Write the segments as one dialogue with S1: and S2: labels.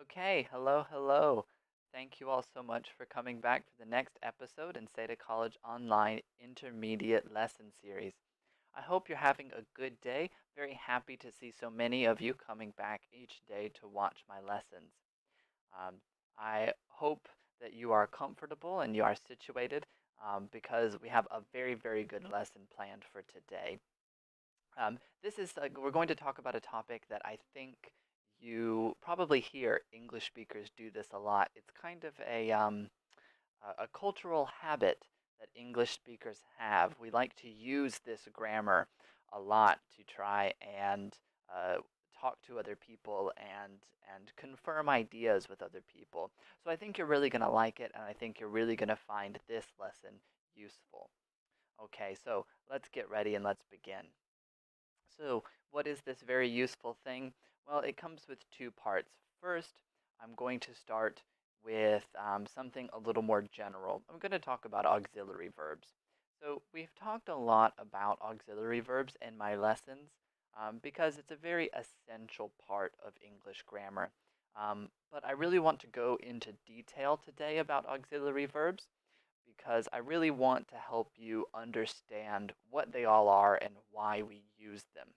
S1: Okay, hello, hello. Thank you all so much for coming back for the next episode in SEDA College Online Intermediate Lesson Series. I hope you're having a good day. Very happy to see so many of you coming back each day to watch my lessons. Um, I hope that you are comfortable and you are situated because we have a very, very good lesson planned for today. We're going to talk about a topic that I think you probably hear English speakers do this a lot. It's kind of a cultural habit that English speakers have. We like to use this grammar a lot to try and uh, talk to other people and confirm ideas with other people. So I think you're really going to like it, and I think you're really going to find this lesson useful. Okay, so let's get ready and let's begin. So, what is this very useful thing? Well, it comes with two parts. First, I'm going to start with something a little more general. I'm going to talk about auxiliary verbs. So, we've talked a lot about auxiliary verbs in my lessons because it's a very essential part of English grammar. But I really want to go into detail today about auxiliary verbs because I really want to help you understand what they all are and why we use them.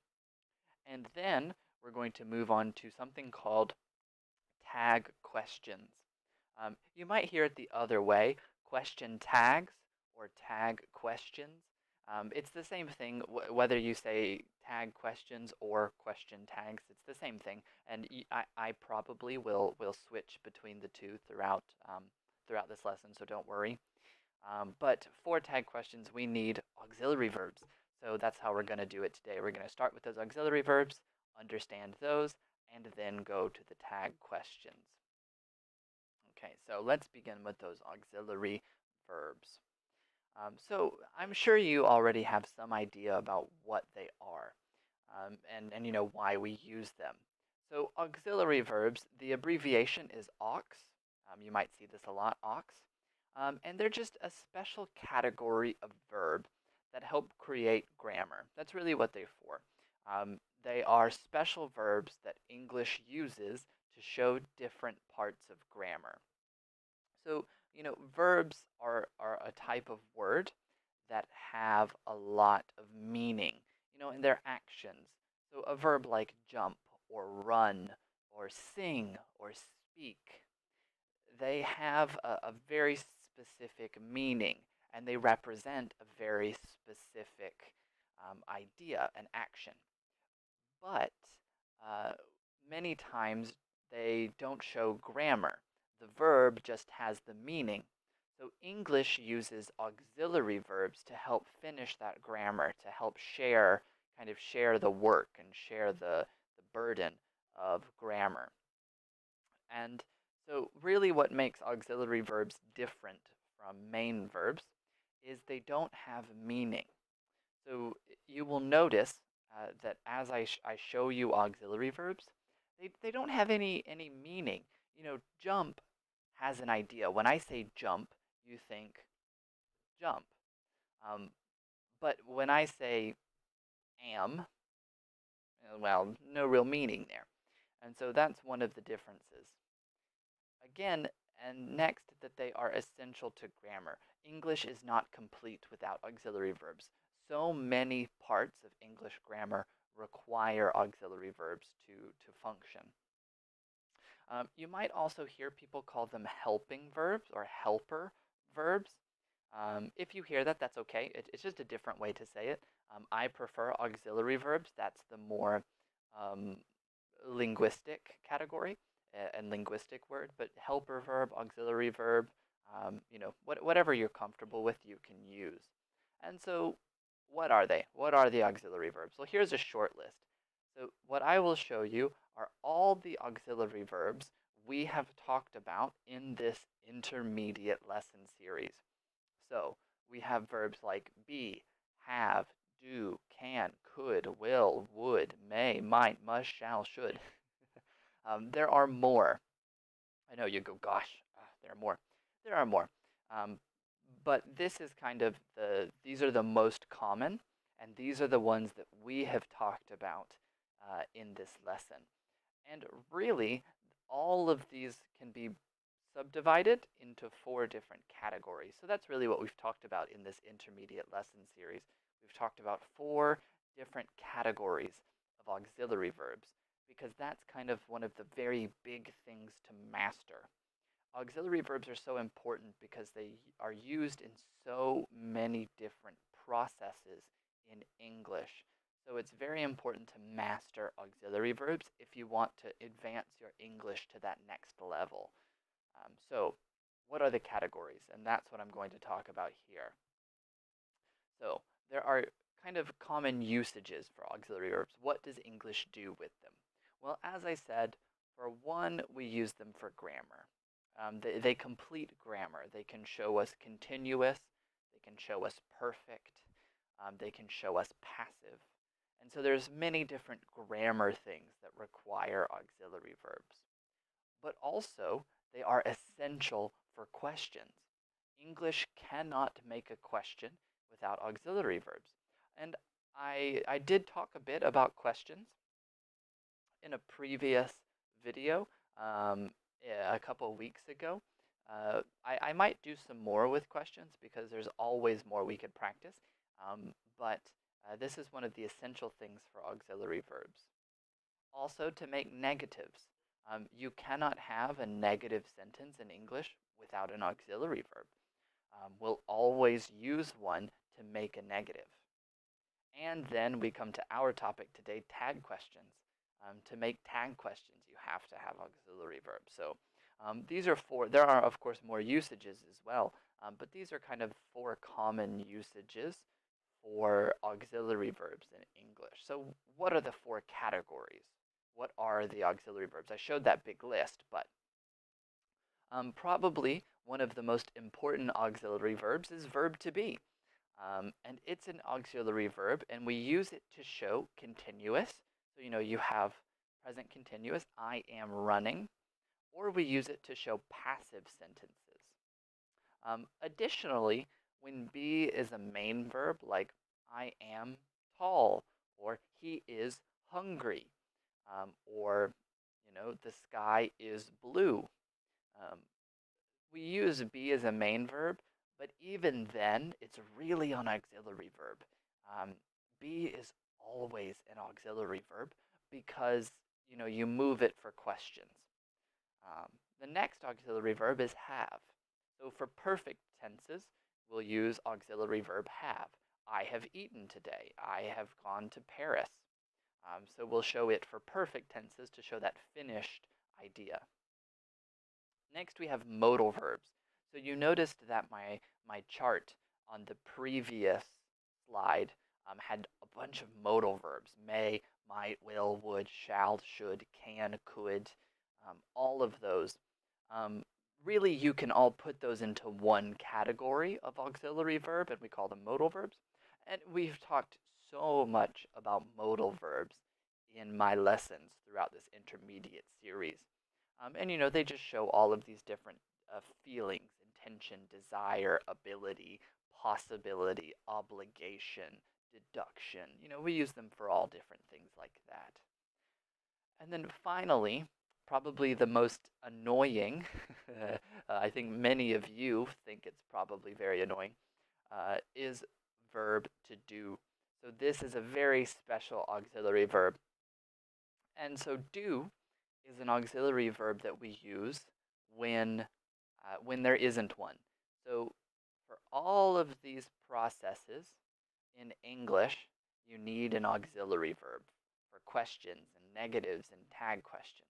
S1: And then we're going to move on to something called tag questions. You might hear it the other way, question tags or tag questions. It's the same thing whether you say tag questions or question tags. It's the same thing, and I probably will switch between the two throughout this lesson, so don't worry. But for tag questions, we need auxiliary verbs. So that's how we're going to do it today. We're going to start with those auxiliary verbs, understand those, and then go to the tag questions. Okay, so let's begin with those auxiliary verbs. So I'm sure you already have some idea about what they are and you know why we use them. So auxiliary verbs, the abbreviation is aux. You might see this a lot, aux. And they're just a special category of verb that help create grammar. That's really what they're for. They are special verbs that English uses to show different parts of grammar. So, you know, verbs are a type of word that have a lot of meaning, you know, in their actions. So a verb like jump or run or sing or speak, they have a very specific meaning and they represent a very specific idea and action. But uh, many times they don't show grammar. The verb just has the meaning. So English uses auxiliary verbs to help finish that grammar, to help kind of share the work and share the burden of grammar. And so really what makes auxiliary verbs different from main verbs is they don't have meaning. So you will notice that as I show you auxiliary verbs, they don't have any meaning. You know, jump has an idea. When I say jump, you think jump. Um, but when I say am, well, no real meaning there. And so that's one of the differences. Again, and next, that they are essential to grammar. English is not complete without auxiliary verbs. So many parts of English grammar require auxiliary verbs to function. You might also hear people call them helping verbs or helper verbs. If you hear that, that's okay. It's just a different way to say it. I prefer auxiliary verbs. That's the more um, linguistic category and linguistic word, but helper verb, auxiliary verb, you know, whatever you're comfortable with, you can use. And so, what are they? What are the auxiliary verbs? Well, here's a short list. So, what I will show you are all the auxiliary verbs we have talked about in this intermediate lesson series. So, we have verbs like be, have, do, can, could, will, would, may, might, must, shall, should. There are more. I know you go, gosh, there are more. There are more. Um, but this is kind of these are the most common, and these are the ones that we have talked about in this lesson. And really, all of these can be subdivided into four different categories. So that's really what we've talked about in this intermediate lesson series. We've talked about four different categories of auxiliary verbs because that's kind of one of the very big things to master. Auxiliary verbs are so important because they are used in so many different processes in English. So it's very important to master auxiliary verbs if you want to advance your English to that next level. So what are the categories? And that's what I'm going to talk about here. So there are kind of common usages for auxiliary verbs. What does English do with them? Well, as I said, for one, we use them for grammar. They complete grammar. They can show us continuous, they can show us perfect, they can show us passive. And so there's many different grammar things that require auxiliary verbs. But also, they are essential for questions. English cannot make a question without auxiliary verbs. And I did talk a bit about questions in a previous video a couple of weeks ago. I might do some more with questions because there's always more we could practice. But this is one of the essential things for auxiliary verbs. Also, to make negatives. You cannot have a negative sentence in English without an auxiliary verb. We'll always use one to make a negative. And then we come to our topic today, tag questions. To make tag questions, you have to have auxiliary verbs. So these are four. There are, of course, more usages as well, but these are kind of four common usages for auxiliary verbs in English. So what are the four categories? What are the auxiliary verbs? I showed that big list, but probably one of the most important auxiliary verbs is verb to be. And it's an auxiliary verb, and we use it to show continuous. So, you have present continuous, I am running, or we use it to show passive sentences. Additionally, when be is a main verb, like I am tall, or he is hungry, or, the sky is blue. We use be as a main verb, but even then, it's really an auxiliary verb. Be is always an auxiliary verb because, you move it for questions. The next auxiliary verb is have. So for perfect tenses, we'll use auxiliary verb have. I have eaten today. I have gone to Paris. So we'll show it for perfect tenses to show that finished idea. Next, we have modal verbs. So you noticed that my chart on the previous slide had a bunch of modal verbs. May, might, will, would, shall, should, can, could, all of those. Really, you can all put those into one category of auxiliary verb, and we call them modal verbs. And we've talked so much about modal verbs in my lessons throughout this intermediate series. And they just show all of these different feelings, intention, desire, ability, possibility, obligation, deduction. We use them for all different things like that. And then finally, probably the most annoying, I think many of you think it's probably very annoying, is verb to do. So this is a very special auxiliary verb. And so do is an auxiliary verb that we use when there isn't one. So for all of these processes in English, you need an auxiliary verb for questions and negatives and tag questions.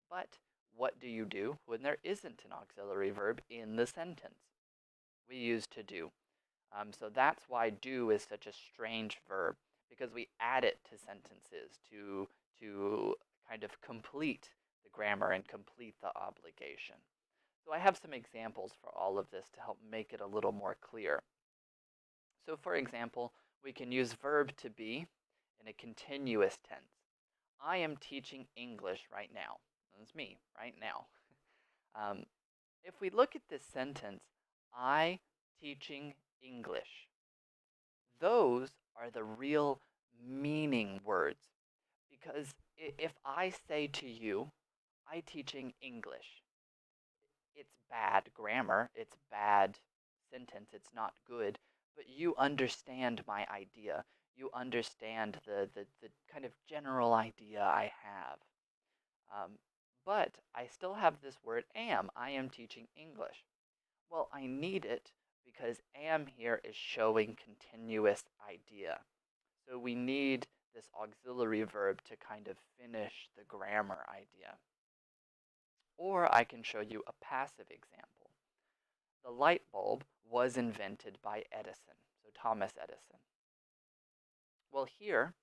S1: But what do you do when there isn't an auxiliary verb in the sentence? We use to do. So that's why do is such a strange verb, because we add it to sentences to kind of complete the grammar and complete the obligation. So I have some examples for all of this to help make it a little more clear. So for example, we can use verb to be in a continuous tense. I am teaching English right now. That's me, right now. If we look at this sentence, I teaching English, those are the real meaning words. Because if I say to you, I teaching English. It's bad grammar, it's bad sentence, it's not good, but you understand my idea. You understand the kind of general idea I have. Um, but I still have this word am. I am teaching English. Well, I need it because am here is showing continuous idea. So we need this auxiliary verb to kind of finish the grammar idea. Or I can show you a passive example. The light bulb was invented by Edison, so Thomas Edison. Well, here,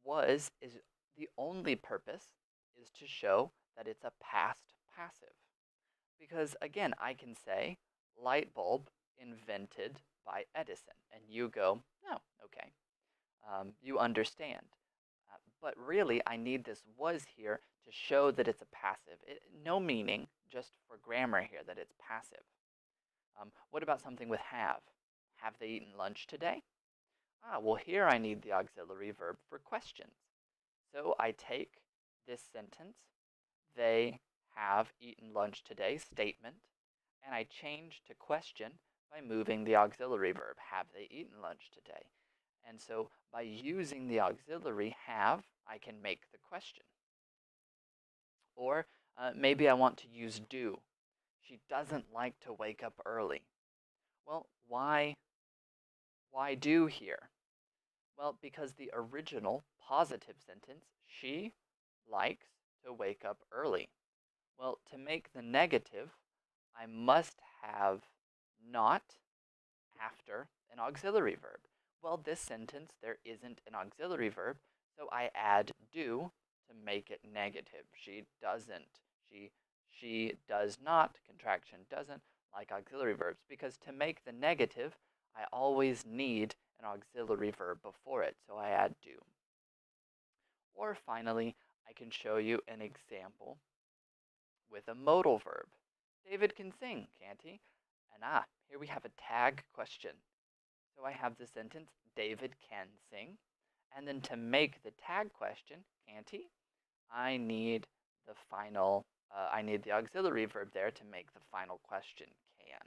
S1: was is the only purpose is to show that it's a past passive. Because again, I can say light bulb invented by Edison, and you go, no, okay, you understand. But really, I need this was here to show that it's a passive. No meaning, just for grammar here, that it's passive. What about something with have? Have they eaten lunch today? Well, here I need the auxiliary verb for questions. So I take this sentence, they have eaten lunch today, statement, and I change to question by moving the auxiliary verb, have they eaten lunch today? And so by using the auxiliary have, I can make the question. Or maybe I want to use do. She doesn't like to wake up early. Well, why do here? Well, because the original positive sentence, she likes to wake up early. Well, to make the negative, I must have not after an auxiliary verb. Well, this sentence, there isn't an auxiliary verb, so I add do to make it negative. She doesn't. She does not, contraction doesn't, like auxiliary verbs, because to make the negative, I always need an auxiliary verb before it, so I add do. Or finally, I can show you an example with a modal verb. David can sing, can't he? And here we have a tag question. So I have the sentence, David can sing. And then to make the tag question, can't he? I need the auxiliary verb there to make the final question, can.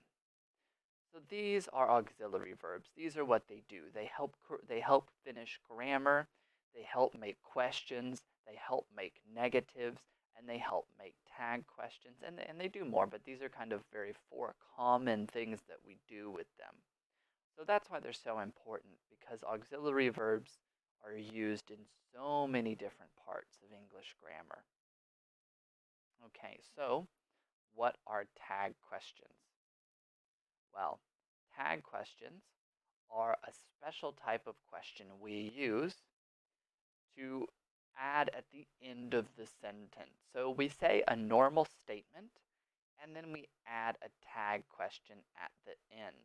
S1: So these are auxiliary verbs. These are what they do. They help finish grammar, they help make questions, they help make negatives, and they help make tag questions. And they do more, but these are kind of very four common things that we do with them. So that's why they're so important, because auxiliary verbs are used in so many different parts of English grammar. Okay, so what are tag questions? Well, tag questions are a special type of question we use to add at the end of the sentence. So we say a normal statement, and then we add a tag question at the end.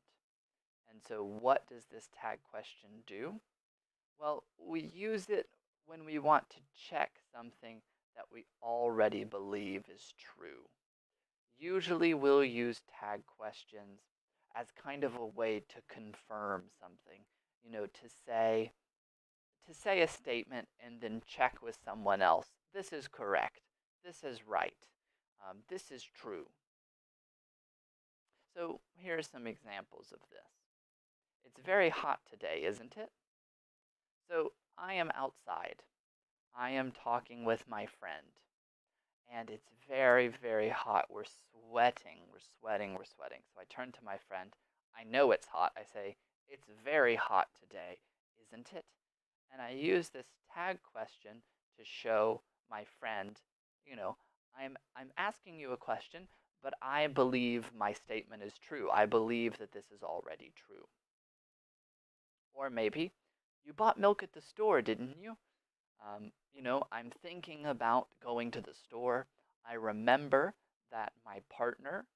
S1: And so what does this tag question do? Well, we use it when we want to check something that we already believe is true. Usually we'll use tag questions as kind of a way to confirm something, to say a statement and then check with someone else. This is correct. This is right. This is true. So here are some examples of this. It's very hot today, isn't it? So I am outside. I am talking with my friend. And it's very, very hot. We're sweating. So I turn to my friend. I know it's hot. I say, it's very hot today, isn't it? And I use this tag question to show my friend, I'm asking you a question, but I believe my statement is true. I believe that this is already true. Or maybe, you bought milk at the store, didn't you? I'm thinking about going to the store. I remember that my partner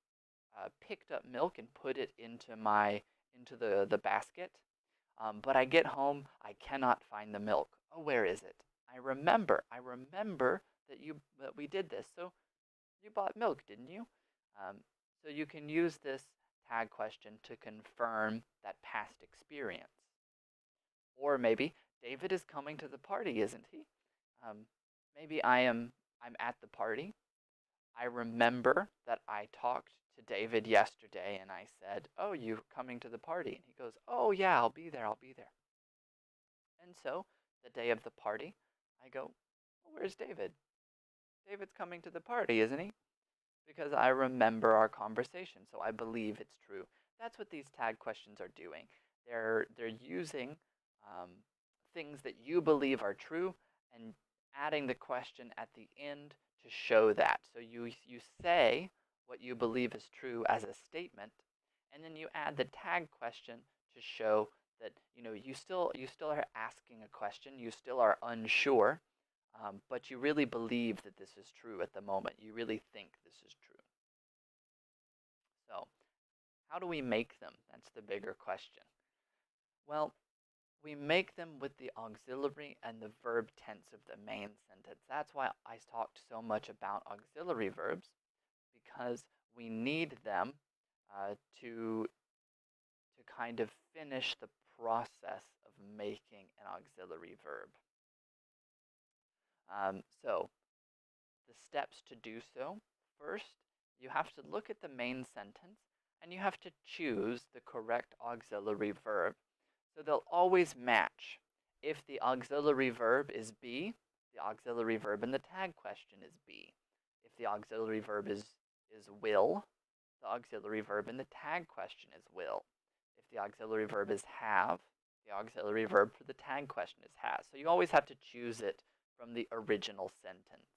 S1: picked up milk and put it into the basket. But I get home, I cannot find the milk. Oh, where is it? I remember that we did this. So you bought milk, didn't you? So you can use this tag question to confirm that past experience. Or maybe David is coming to the party, isn't he? Maybe I'm at the party, I remember that I talked to David yesterday and I said, "Oh, you coming to the party?" And he goes, "Oh, yeah, I'll be there. I'll be there." And so the day of the party, I go, well, "Where's David? David's coming to the party, isn't he?" Because I remember our conversation, so I believe it's true. That's what these tag questions are doing. They're using um, things that you believe are true and adding the question at the end to show that. So you say what you believe is true as a statement, and then you add the tag question to show that you still are asking a question, you still are unsure, but you really believe that this is true at the moment. You really think this is true. So, how do we make them? That's the bigger question. Well, we make them with the auxiliary and the verb tense of the main sentence. That's why I talked so much about auxiliary verbs, because we need them uh, to, to kind of finish the process of making an auxiliary verb. So, the steps to do so: first, you have to look at the main sentence and you have to choose the correct auxiliary verb. So they'll always match. If the auxiliary verb is be, the auxiliary verb in the tag question is be. If the auxiliary verb is will, the auxiliary verb in the tag question is will. If the auxiliary verb is have, the auxiliary verb for the tag question is has. So you always have to choose it from the original sentence.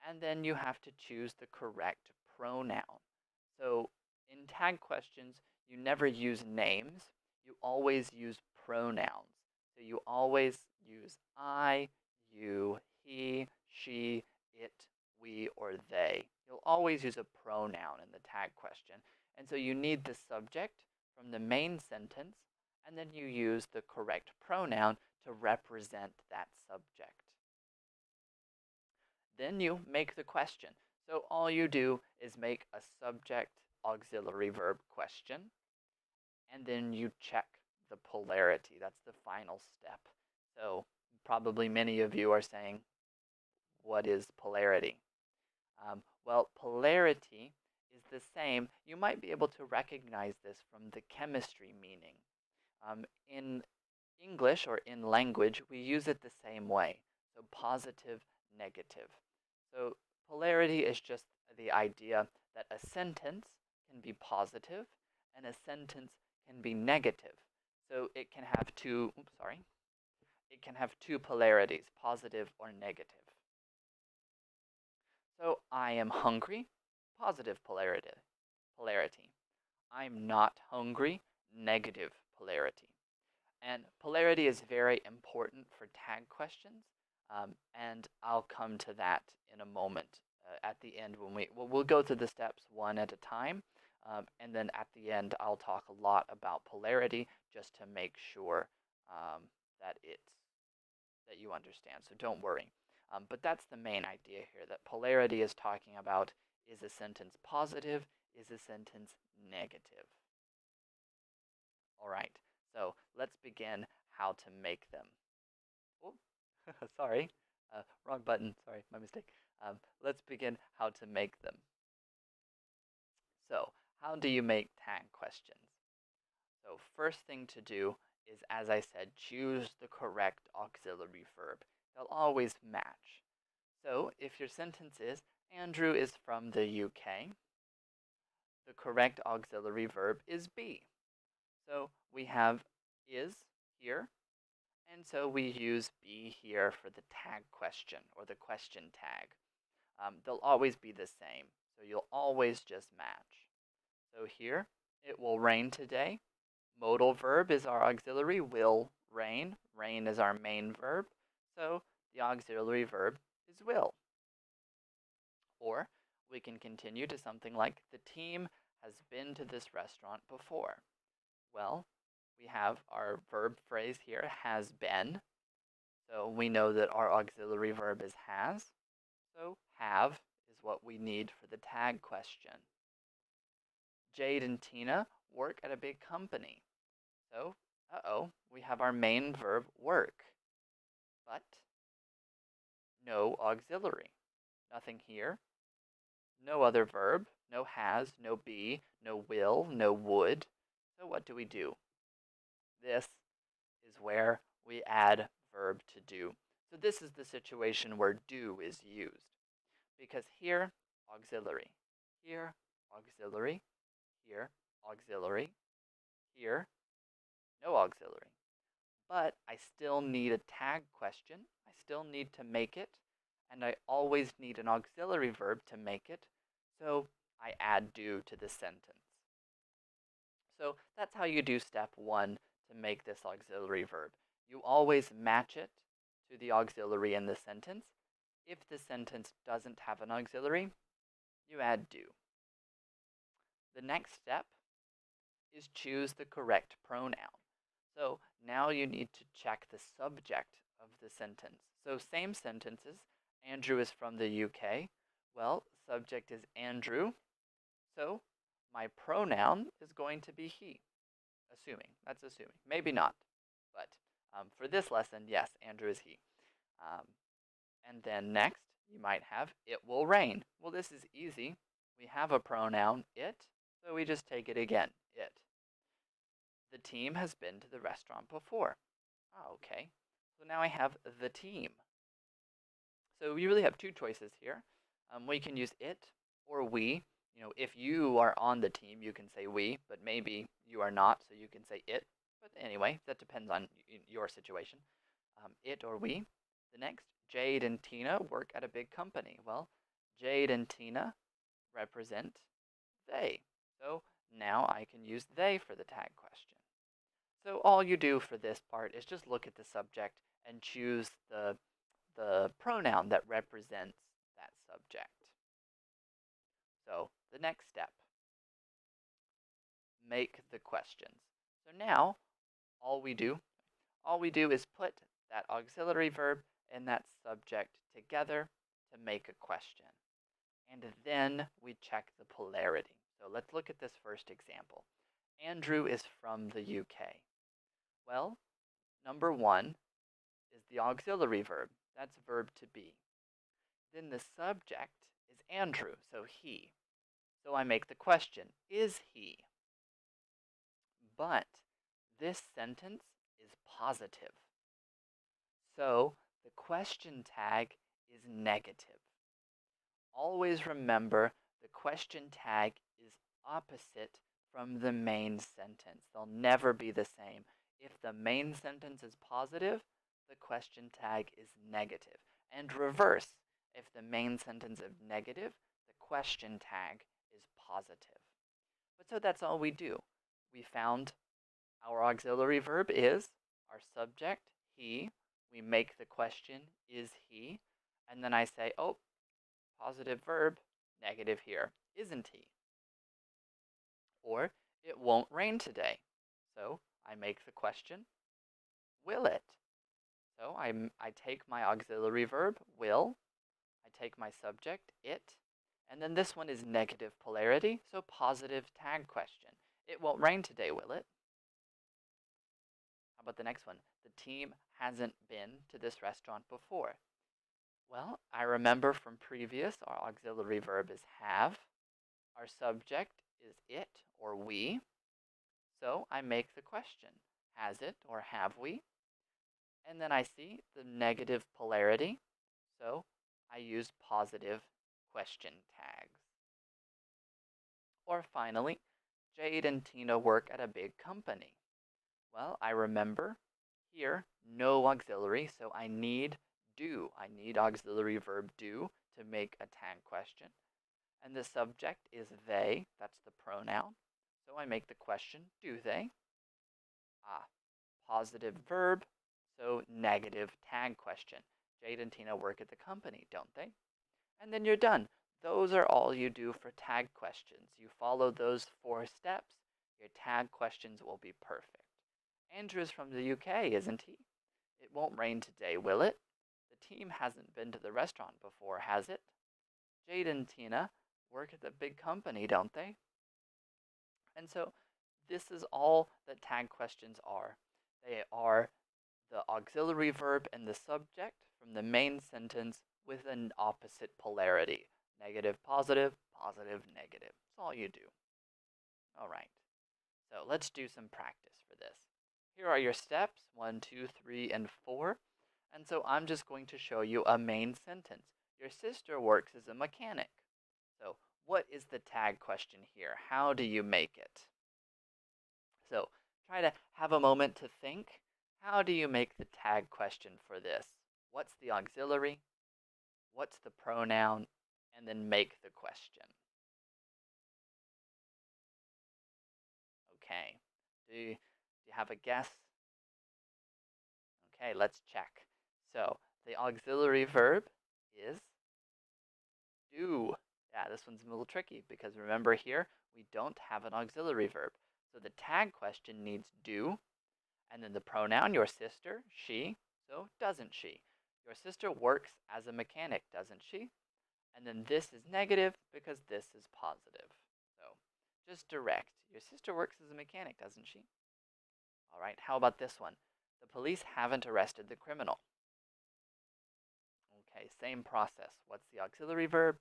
S1: And then you have to choose the correct pronoun. So in tag questions, you never use names, you always use pronouns. So you always use I, you, he, she, it, we, or they. You'll always use a pronoun in the tag question. And so you need the subject from the main sentence, and then you use the correct pronoun to represent that subject. Then you make the question. So all you do is make a subject auxiliary verb question, and then you check the polarity. That's the final step. So probably many of you are saying, what is polarity? Well, polarity is the same. You might be able to recognize this from the chemistry meaning. In English or in language, we use it the same way. So positive, negative. So polarity is just the idea that a sentence can be positive and a sentence can be negative. So it can have it can have two polarities, positive or negative. So I am hungry, positive polarity. I'm not hungry, negative polarity. And polarity is very important for tag questions, and I'll come to that in a moment at the end when we'll go through the steps one at a time, and then at the end I'll talk a lot about polarity just to make sure that you understand. So don't worry. But that's the main idea here, that polarity is talking about, is a sentence positive, is a sentence negative. All right, so let's begin how to make them. Oh, sorry, wrong button. Sorry, my mistake. Let's begin how to make them. So, how do you make tag questions? So, first thing to do is, as I said, choose the correct auxiliary verb. They'll always match. So, if your sentence is, Andrew is from the UK, the correct auxiliary verb is be. So, we have is here, and so we use be here for the tag question or the question tag. They'll always be the same, so you'll always just match. So here, it will rain today. Modal verb is our auxiliary, will rain. Rain is our main verb, so the auxiliary verb is will. Or we can continue to something like, the team has been to this restaurant before. Well, we have our verb phrase here, has been. So we know that our auxiliary verb is has. So have is what we need for the tag question. Jade and Tina work at a big company. So, we have our main verb work, but no auxiliary. Nothing here. No other verb. No has, no be, no will, no would. So what do we do? This is where we add verb to do. So this is the situation where do is used. Because here, auxiliary. Here, auxiliary. Here, auxiliary. Here, no auxiliary. But I still need a tag question. I still need to make it. And I always need an auxiliary verb to make it. So I add do to the sentence. So that's how you do step 1 to make this auxiliary verb. You always match it to the auxiliary in the sentence. If the sentence doesn't have an auxiliary, you add do. The next step is choose the correct pronoun. So now you need to check the subject of the sentence. So same sentences. Andrew is from the UK. Well, subject is Andrew. So my pronoun is going to be he. Assuming. That's assuming. Maybe not. But for this lesson, yes, Andrew is he. And then next, you might have it will rain. Well, this is easy. We have a pronoun, it, so we just take it again, it. The team has been to the restaurant before. Oh, okay. So now I have the team. So we really have two choices here. We can use it or we. You know, if you are on the team, you can say we, but maybe you are not, so you can say it. But anyway, that depends on your situation. It or we. The next, Jade and Tina work at a big company. Well, Jade and Tina represent they. So now I can use they for the tag question. So all you do for this part is just look at the subject and choose the pronoun that represents that subject. So the next step, make the questions. So now all we do is put that auxiliary verb and that subject together to make a question. And then we check the polarity. So let's look at this first example. Andrew is from the UK. Well, number 1 is the auxiliary verb. That's verb to be. Then the subject is Andrew, so he. So I make the question, is he? But this sentence is positive. So the question tag is negative. Always remember the question tag is opposite from the main sentence. They'll never be the same. If the main sentence is positive, the question tag is negative. And reverse, if the main sentence is negative, the question tag is positive. But so that's all we do. We found our auxiliary verb is, our subject, he. We make the question, is he? And then I say, oh, positive verb, negative here, isn't he? Or, it won't rain today. So I make the question, will it? So I take my auxiliary verb, will. I take my subject, it. And then this one is negative polarity, so positive tag question. It won't rain today, will it? How about the next one? The team hasn't been to this restaurant before. Well, I remember from previous, our auxiliary verb is have. Our subject is it or we. So I make the question, has it or have we? And then I see the negative polarity, so I use positive question tags. Or finally, Jade and Tina work at a big company. Well, I remember here, no auxiliary, so I need do. I need auxiliary verb do to make a tag question. And the subject is they, that's the pronoun. So I make the question, do they? Positive verb, so negative tag question. Jade and Tina work at the company, don't they? And then you're done. Those are all you do for tag questions. You follow those 4 steps, your tag questions will be perfect. Andrew's from the UK, isn't he? It won't rain today, will it? The team hasn't been to the restaurant before, has it? Jade and Tina work at the big company, don't they? And so this is all that tag questions are. They are the auxiliary verb and the subject from the main sentence with an opposite polarity. Negative, positive, positive, negative. That's all you do. All right. So let's do some practice for this. Here are your steps, 1, 2, 3, and 4. And so I'm just going to show you a main sentence. Your sister works as a mechanic. So what is the tag question here? How do you make it? So try to have a moment to think. How do you make the tag question for this? What's the auxiliary? What's the pronoun? And then make the question. Okay. Do you have a guess? Okay, let's check. So the auxiliary verb is do. Yeah, this one's a little tricky because remember here, we don't have an auxiliary verb. So the tag question needs do, and then the pronoun, your sister, she, so doesn't she? Your sister works as a mechanic, doesn't she? And then this is negative because this is positive. So just direct. Your sister works as a mechanic, doesn't she? All right, how about this one? The police haven't arrested the criminal. Okay, same process. What's the auxiliary verb?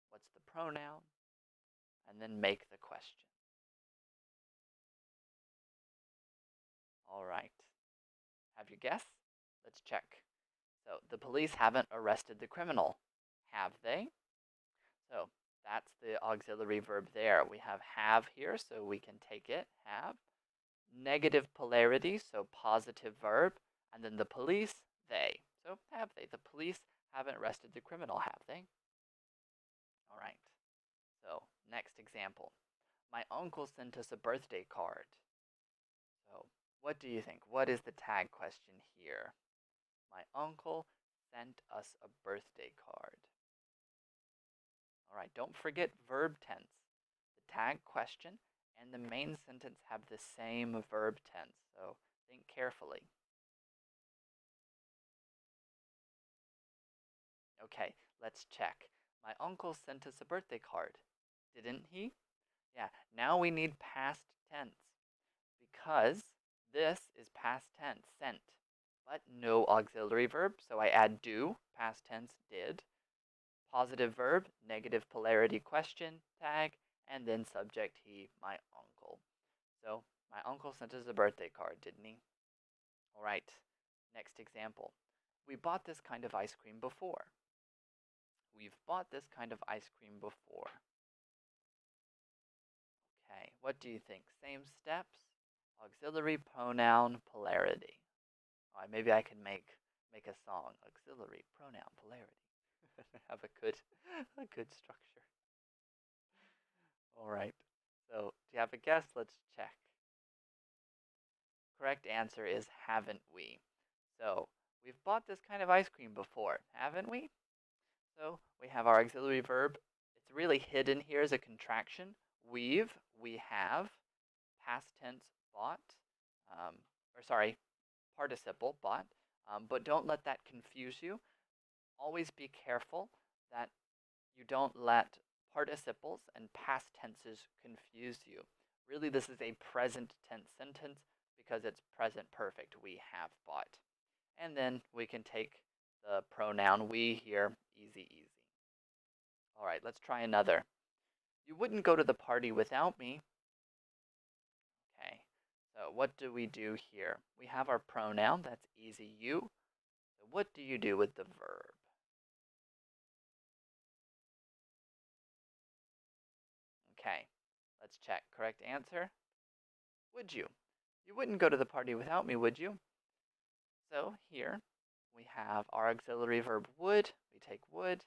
S1: What's the pronoun? And then make the question. All right. Have you guessed? Let's check. So the police haven't arrested the criminal. Have they? So that's the auxiliary verb there. We have here, so we can take it, have. Negative polarity, so positive verb. And then the police, they. So have they? The police haven't arrested the criminal, have they? All right. So next example. My uncle sent us a birthday card. So what do you think? What is the tag question here? My uncle sent us a birthday card. All right, don't forget verb tense. The tag question and the main sentence have the same verb tense, so think carefully. Okay, let's check. My uncle sent us a birthday card, didn't he? Yeah, now we need past tense because this is past tense, sent, but no auxiliary verb, so I add do, past tense, did. Positive verb, negative polarity question, tag, and then subject he, my uncle. So my uncle sent us a birthday card, didn't he? All right, next example. We bought this kind of ice cream before. We've bought this kind of ice cream before. Okay, what do you think? Same steps? Auxiliary, pronoun, polarity. All right, maybe I can make a song. Auxiliary, pronoun, polarity. Have a good structure. All right. So, do you have a guess? Let's check. Correct answer is haven't we? So, we've bought this kind of ice cream before, haven't we? So, we have our auxiliary verb. It's really hidden here as a contraction. We have, past tense bought, participle bought, but don't let that confuse you. Always be careful that you don't let participles and past tenses confuse you. Really, this is a present tense sentence because it's present perfect. We have bought. And then we can take the pronoun we here, easy, easy. All right, let's try another. You wouldn't go to the party without me. Okay, so what do we do here? We have our pronoun, that's easy, you. So what do you do with the verb? Okay, let's check. Correct answer? Would you? You wouldn't go to the party without me, would you? So here we have our auxiliary verb would. We take would.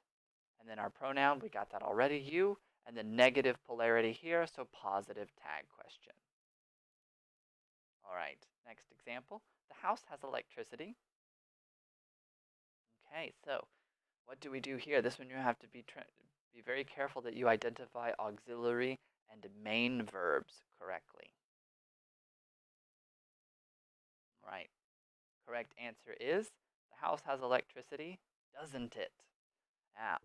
S1: And then our pronoun, we got that already, you. And then negative polarity here, so positive tag question. All right, next example. The house has electricity. Okay, so what do we do here? This one you have to be very careful that you identify auxiliary and main verbs correctly. Right. Correct answer is the house has electricity, doesn't it?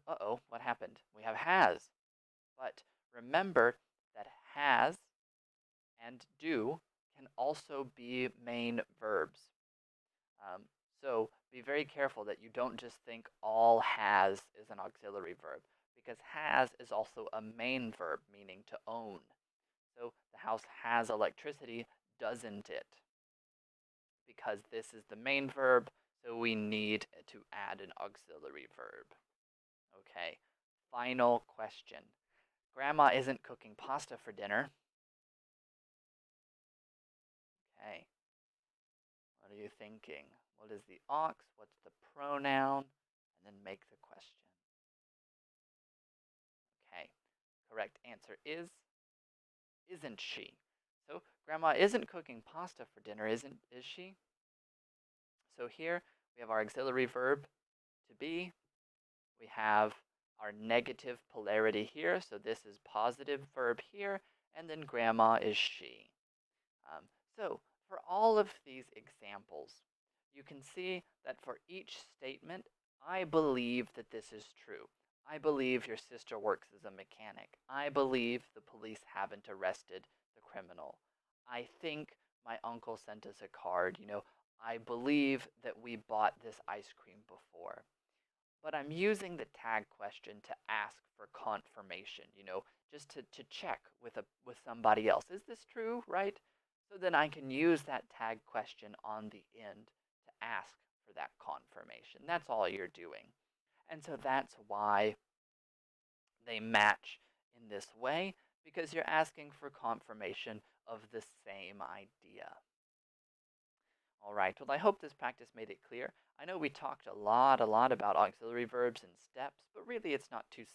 S1: Uh-oh, what happened? We have has. But remember that has and do can also be main verbs. So Be very careful that you don't just think all has is an auxiliary verb, because has is also a main verb, meaning to own. So the house has electricity, doesn't it? Because this is the main verb, so we need to add an auxiliary verb. Okay, final question. Grandma isn't cooking pasta for dinner. Okay, what are you thinking? What is the aux? What's the pronoun? And then make the question. Okay, correct answer is isn't she? So grandma isn't cooking pasta for dinner, is she? So here we have our auxiliary verb to be. We have our negative polarity here, so this is positive verb here, and then grandma is she. Um, so for all of these examples, you can see that for each statement, I believe that this is true. I believe your sister works as a mechanic. I believe the police haven't arrested the criminal. I think my uncle sent us a card. I believe that we bought this ice cream before. But I'm using the tag question to ask for confirmation, just to check with somebody else. Is this true, right? So then I can use that tag question on the end to ask for that confirmation. That's all you're doing. And so that's why they match in this way, because you're asking for confirmation of the same idea. All right, well, I hope this practice made it clear. I know we talked a lot about auxiliary verbs and steps, but really it's not too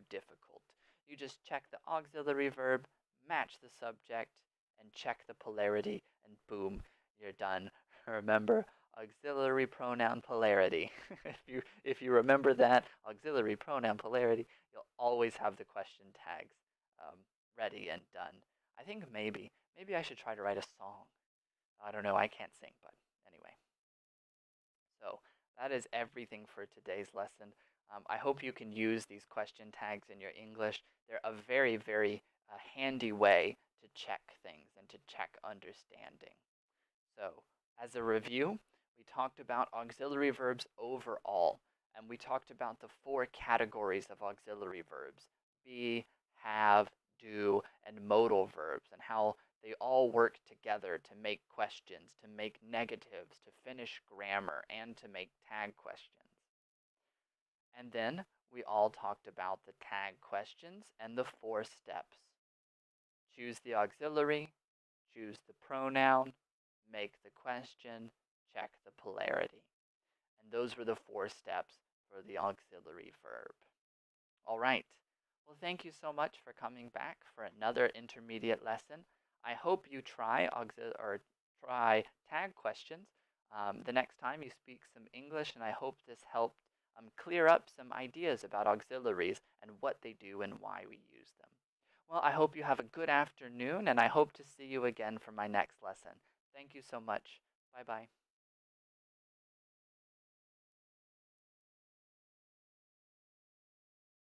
S1: difficult. You just check the auxiliary verb, match the subject, and check the polarity, and boom, you're done. Remember, auxiliary pronoun polarity. if you remember that, auxiliary pronoun polarity, you'll always have the question tags um, ready and done. I think maybe I should try to write a song. I don't know, I can't sing, but anyway. So that is everything for today's lesson. I hope you can use these question tags in your English. They're a very, very handy way to check things and to check understanding. So, as a review, we talked about auxiliary verbs overall, and we talked about the four categories of auxiliary verbs: be, have, do, and modal verbs, and how they all work together to make questions, to make negatives, to finish grammar, and to make tag questions. And then we all talked about the tag questions and the four steps. Choose the auxiliary, choose the pronoun, make the question, check the polarity. And those were the four steps for the auxiliary verb. All right. Well, thank you so much for coming back for another intermediate lesson. I hope you try tag questions the next time you speak some English, and I hope this helped clear up some ideas about auxiliaries and what they do and why we use them. Well, I hope you have a good afternoon, and I hope to see you again for my next lesson. Thank you so much. Bye bye.